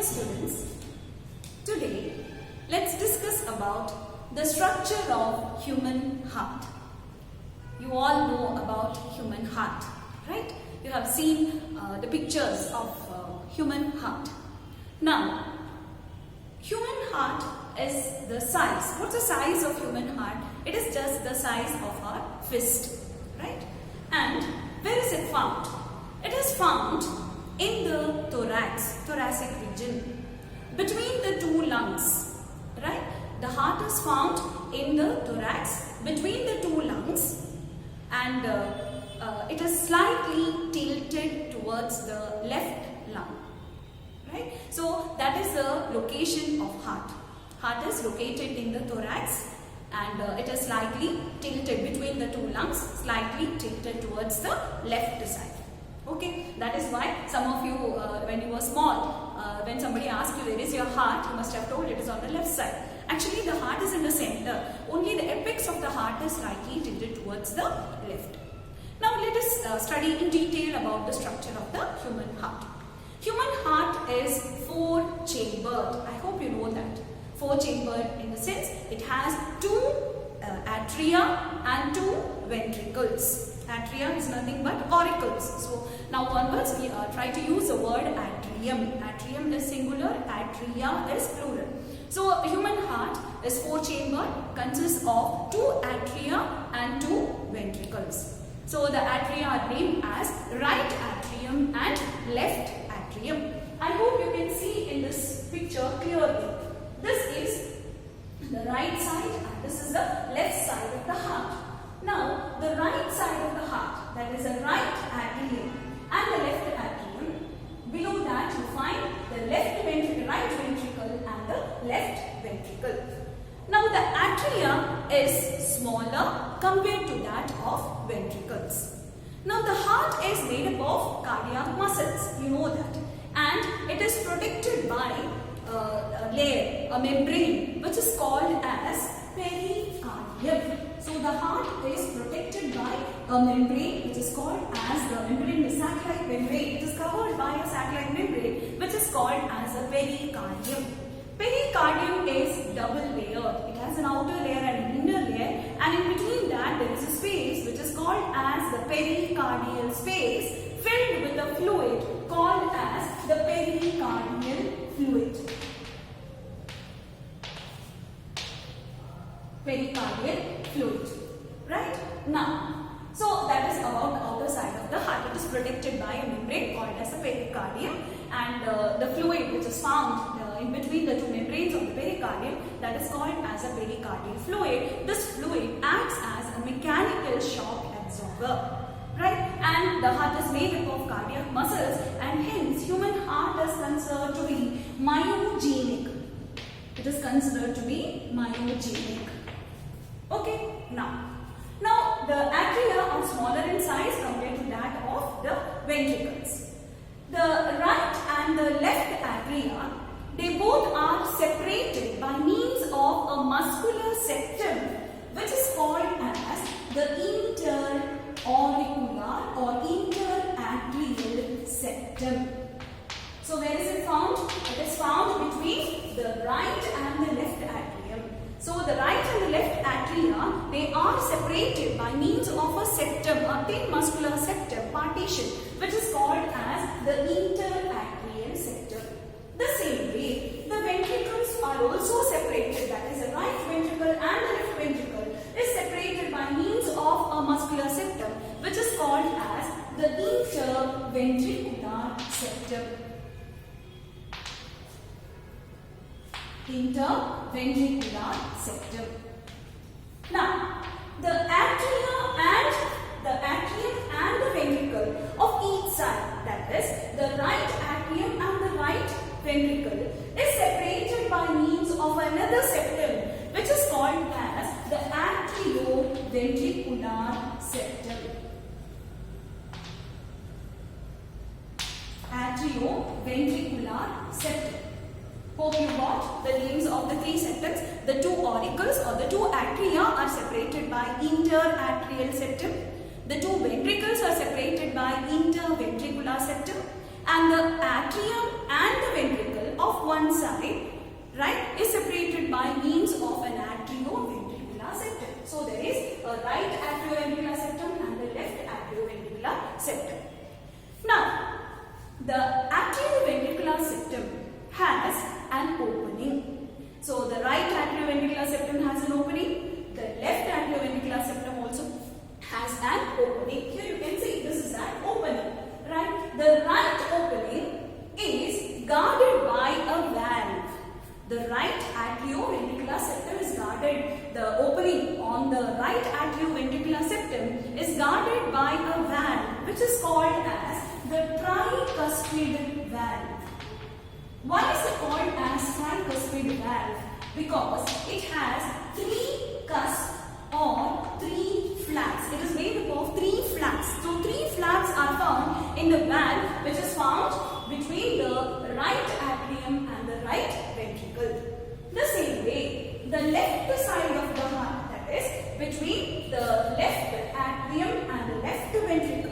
students, today let's discuss about the structure of human heart. You all know about human heart, right? You have seen the pictures of human heart. Now, human heart is the size. What's the size of human heart? It is just the size of our fist, right? And where is it found? It is found in the thoracic region, between the two lungs, right? The heart is found in the thorax, between the two lungs, and it is slightly tilted towards the left lung, right? So that is the location of heart. Heart is located in the thorax, and it is slightly tilted between the two lungs, slightly tilted towards the left side. Okay, that is why some of you, when you were small, when somebody asked you where is your heart, you must have told it is on the left side. Actually, the heart is in the center. Only the apex of the heart is slightly tilted towards the left. Now, let us study in detail about the structure of the human heart. Human heart is four-chambered. I hope you know that. Four-chambered in the sense it has two atria and two ventricles. Atria is nothing but auricles. So now onwards we try to use the word atrium. Atrium is singular, atria is plural. So a human heart is four-chambered, consists of two atria and two ventricles. So the atria are named as right atrium and left atrium. I hope you can see in this picture clearly. This is the right side and this is the left side of the heart. Now, the right side of the heart, that is the right atrium and the left atrium, below that you find the left ventricle, right ventricle and the left ventricle. Now, the atria is smaller compared to that of ventricles. Now, the heart is made up of cardiac muscles, you know that, and it is protected by a layer, a membrane, which is called as pericardium. So the heart is protected by a membrane which is called as the membrane, the satellite membrane. It is covered by a satellite membrane which is called as a pericardium. Pericardium is double layered. It has an outer layer and an inner layer, and in between that there is a space which is called as the pericardial space, filled with a fluid called as the pericardial fluid. Pericardial fluid, right? Now, so that is about the outer side of the heart. It is protected by a membrane called as a pericardium, and the fluid which is found in between the two membranes of the pericardium, that is called as a pericardial fluid. This fluid acts as a mechanical shock absorber, right? And the heart is made up of cardiac muscles, and hence human heart is considered to be myogenic. It is considered to be myogenic. Okay, now the atria are smaller in size compared to that of the ventricles. The right and the left atria, they both are separated by means of a muscular septum which is called as the interauricular or interatrial septum. So where is it found? It is found between the right and the left atrium. So the right and the left atria, they are separated by means of a septum, a thin muscular septum partition, which is called as the interatrial septum. The same way, the ventricles are also separated, that is the right ventricle and the left ventricle is separated by means of a muscular septum, which is called as the interventricular septum. Interventricular septum. Now, the atria and the atrium and the ventricle of each side, that is the right atrium and the right ventricle, is separated by means of another septum which is called as the atrioventricular septum. Atrioventricular septum. Hope you got the names of the three septums. The two auricles or the two atria are separated by interatrial septum. The two ventricles are separated by interventricular septum, and the atrium and the ventricle of one side, right, is separated by means of an atrioventricular septum. So there is a right atrioventricular septum and the left atrioventricular septum. Now, the atrioventricular septum has an opening. So the right atrioventricular septum has an opening. The left atrioventricular septum also has an opening. Here you can see this is an opening. Right? The right opening is guarded by a valve. The right atrioventricular septum is guarded. The opening on the right atrioventricular septum is guarded by a valve which is called as the tricuspid valve. Why is it called as tricuspid valve? Because it has three cusps or three flaps. It is made up of three flaps. So three flaps are found in the valve which is found between the right atrium and the right ventricle. The same way, the left side of the heart, that is between the left atrium and the left ventricle,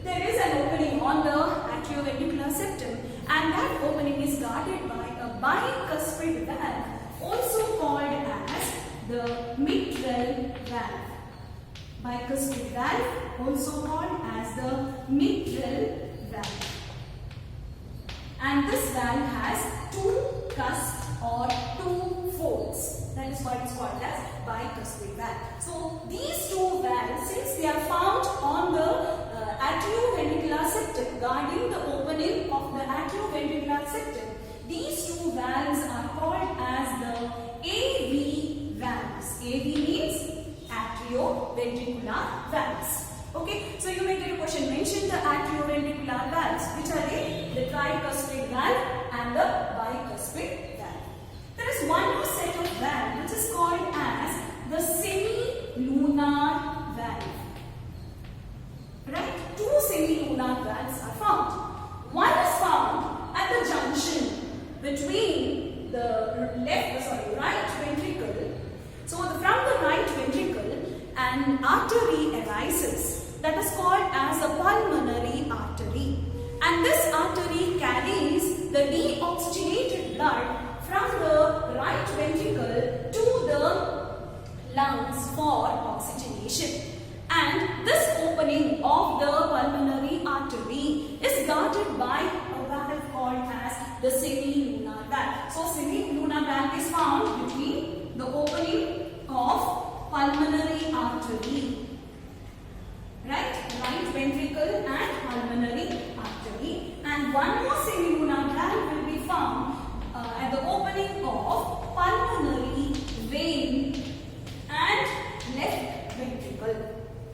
there is an opening on the atrioventricular septum, and that opening is guarded by a bicuspid valve, also called as the mitral valve. Bicuspid valve, also called as the mitral valve. And this valve has two cusps or two folds. That is why it is called as bicuspid valve. So these two valves, since they are found on the atrioventricular septum, guarding the opening of the atrioventricular septum, these two valves are called as the AV valves. AV means atrioventricular valves. Okay, so you may get a question, mention the atrioventricular valves. Which are they? The tricuspid valve and the bicuspid valve. There is one more set of valves which is called as the semilunar valve. Right? Two semilunar valves are found. One is found at the junction between the right ventricle. So from the right ventricle, an artery arises that is called as a pulmonary artery. And this artery carries the deoxygenated blood from the right ventricle to the lungs for oxygenation. And this opening of the pulmonary artery is guarded by a valve called as the semilunar valve. So semilunar valve is found between the opening of pulmonary artery, right ventricle and pulmonary artery, and one more semilunar valve will be found at the opening of pulmonary vein and left ventricle.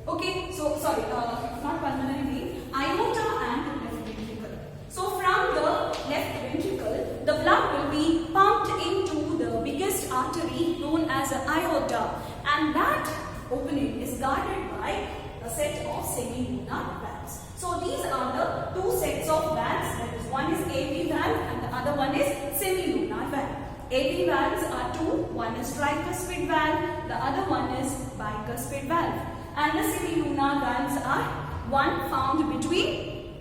Okay, so sorry, not pulmonary vein, aorta and left ventricle. So from the left ventricle, the blood will be pumped into the biggest artery known as the aorta, and that opening is guarded by a set of semilunar valves. So these are the two sets of valves. That is, one is AV valve and the other one is semilunar valve. AV valves are two. One is tricuspid valve, the other one is bicuspid valve. And the semilunar valves are one found between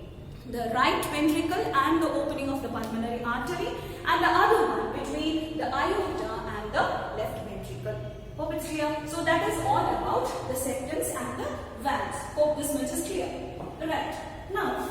the right ventricle and the opening of the pulmonary artery, and the other one between the aorta and the left ventricle. Hope it's clear. So that is all about the septums and the valves. Hope this much is clear. Right. Now,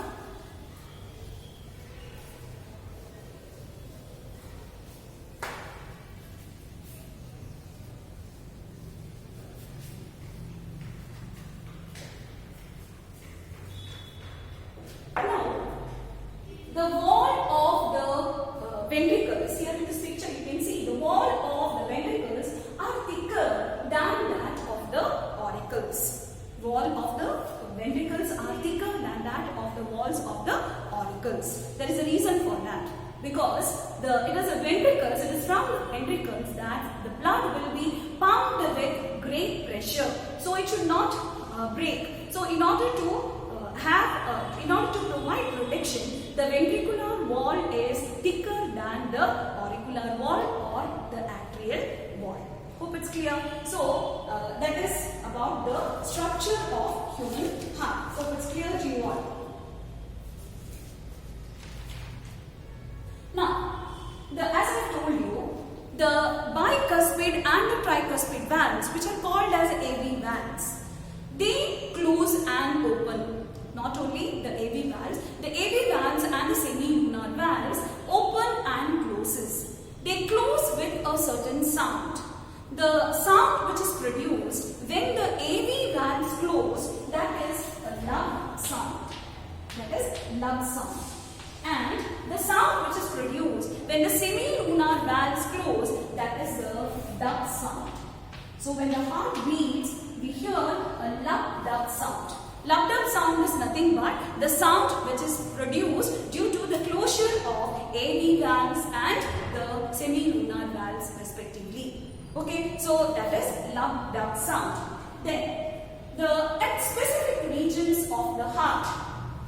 the wall of the ventricles, here in this picture you can see the wall of the ventricles are thicker than that of the auricles. Wall of the ventricles are thicker than that of the walls of the auricles. There is a reason for that. Because it is a ventricles, it is from the ventricles that the blood will be pumped with great pressure. So it should not break. So in order to provide protection, the ventricular wall is thicker than the auricular wall or the atrial wall. Hope it's clear. So that is about the structure of human heart. So it's clear to you all. Now, bicuspid and the tricuspid valves, which are called as AV valves. They close and open. Not only the AV valves and the semi-lunar valves open and closes. They close with a certain sound. The sound which is produced when the AV valves close, that is a lug sound. That is lug sound. And the sound which is produced when the semi-lunar valves close, that is the duck sound. So when the heart beats, we hear a lug-duck sound. Lug-duck sound is nothing but the sound which is produced due to the closure of AV valves and the semi-lunar valves respectively. Okay, so that is lug-duck sound. Then, at specific regions of the heart,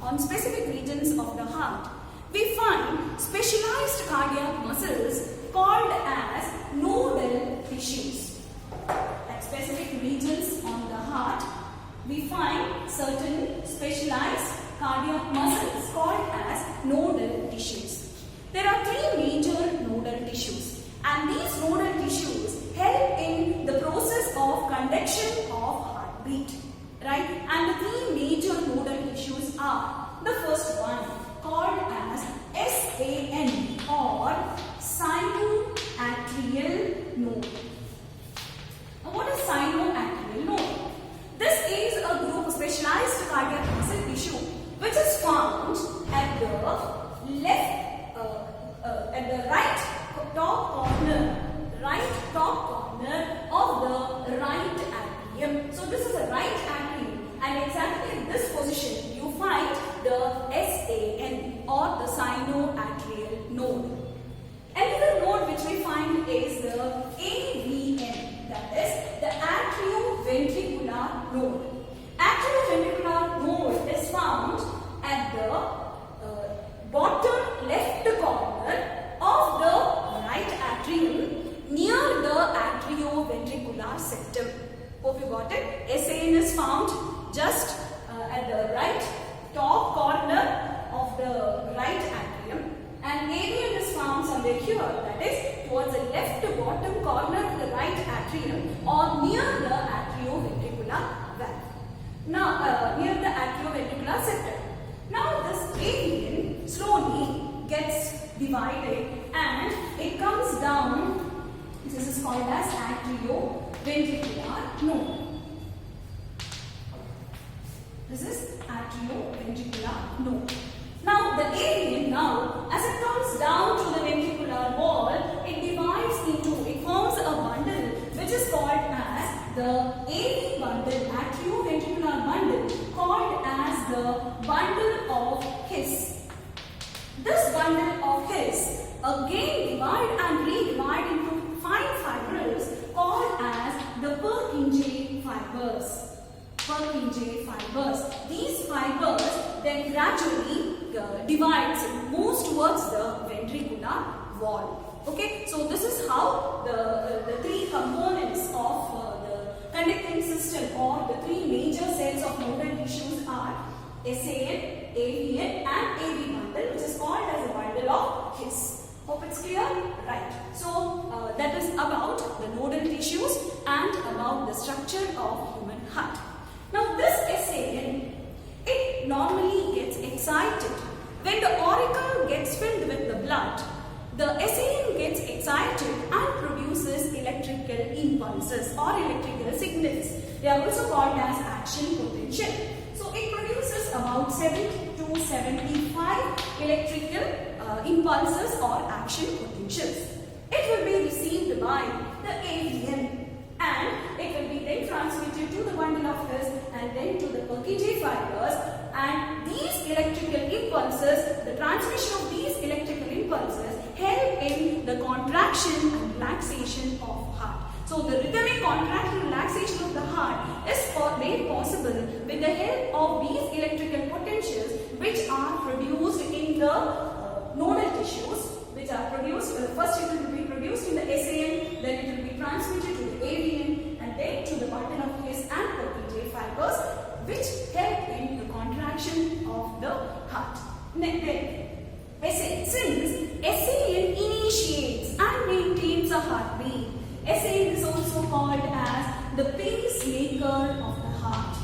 on specific regions of the heart, we find specialized cardiac muscles called as nodal tissues. At specific regions on the heart, we find certain specialized cardiac muscles called as nodal tissues. There are three major nodal tissues, and these nodal tissues help in the process of conduction of heartbeat. Right? And the three major nodal tissues are the first one called as SAN or sinoatrial node. Now, what is sinoatrial node? This is a group of specialized cardiac muscle tissue which is found at the right top corner of the right atrium. So this is a right atrium, and exactly in this position you find the SAN or the sinoatrial node. Another node which we find is the AVN, that is the atrioventricular node. Atrioventricular node is found at the bottom left corner of the right atrium near the atrioventricular septum. Hope you got it. SAN is found just at the right top corner of the right atrium, and AVN is found somewhere here, that is towards the left bottom corner of the right atrium or near the atrioventricular valve. Now, near the atrioventricular septum. Now, this AVN slowly gets divided and it comes down. This is called as atrioventricular node. This is atrioventricular node. Now, the AVN as it comes down to the ventricular wall, it divides into, it forms a bundle which is called as the AV bundle, atrioventricular bundle, called as the bundle of His. This bundle of His again divide and redivide into fine fibrils called as the Purkinje fibers. Purkinje fibers. These fibers then gradually divides, moves towards the ventricular wall. Okay, so this is how the three components of the conducting system or the three major cells of nodal tissues are SAN, AVN and AV bundle, which is called as a bundle of His. Hope it's clear? Right. So that is about the nodal tissues and about the structure of human heart. Now this SAN, it normally gets excited. When the auricle gets filled with the blood, the SAN gets excited and produces electrical impulses or electrical signals. They are also called as action potential. So it produces about 70 to 75 electrical impulses or action potentials. It will be received by the AVN and it will be then transmitted to the bundle of His and then to the Purkinje fibers, and these electrical impulses, the transmission of these electrical impulses help in the contraction and relaxation of heart. So the rhythmic contraction and relaxation of the heart is made possible with the help of these electrical potentials which are produced in the nodal tissues, which are produced, first it will be produced in the SAN, then it will be transmitted to the AVN and then to the bundle of His and Purkinje fibers, which help in the contraction of the heart. Then, since SAN initiates and maintains a heartbeat, SAN is called as the pacemaker of the heart.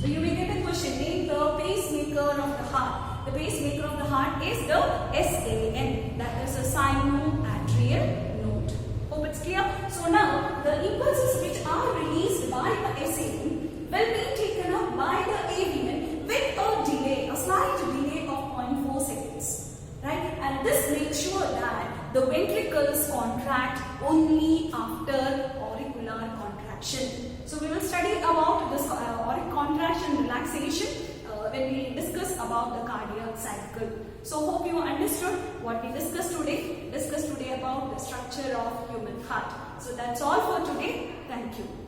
So you may get a question, name the pacemaker of the heart. The pacemaker of the heart is the SAN, that is a sinoatrial node. Hope it's clear. So now the impulses which are released by the SAN will be taken up by the AVN with a delay, a slight delay of 0.4 seconds, right? And this makes sure that the ventricles contract only after auricular contraction. So we will study about this auric contraction relaxation when we discuss about the cardiac cycle. So hope you understood what we discussed today. Discussed today about the structure of human heart. So that's all for today. Thank you.